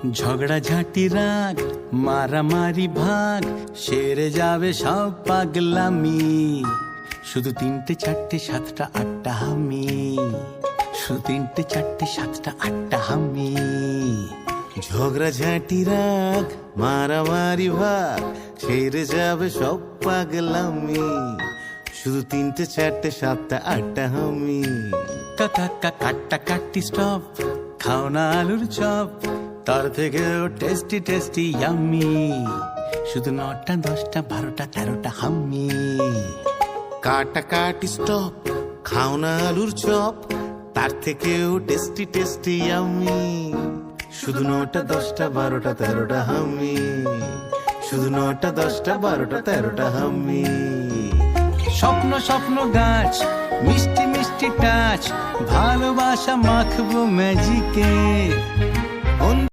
ঝগড়া ঝাঁটি রাগ মারামারি ভাগ সেরে যাবে সব পাগলামি। শুধু 3টে 4টে 7টা 8টা হামি, শুধু 3টে 4টে 7টা 8টা হামি। ঝগড়া ঝাঁটি রাগ মারামারি ভাগ সেরে যাবে সব পাগলামি। শুধু 3টে 4টে 7টা 8টা হামি। কাকা কাটা কাটি স্টপ, খাও না আলুর চপ, তার থেকেও টেস্টি টেস্টি ইয়াম্মি। শুধু 9টা 10টা 12টা 13টা হাম্মি। কাটা কাটি স্টপ, খাও না আলুর চপ, তার থেকেও টেস্টি টেস্টি ইয়াম্মি। শুধু 9টা 10টা 12টা 13টা হাম্মি। শুধু 9টা 10টা 12টা 13টা হাম্মি। স্বপ্ন স্বপ্ন গাছ মিষ্টি মিষ্টি টাচ, ভালোবাসা মাখবো ম্যাজিকে।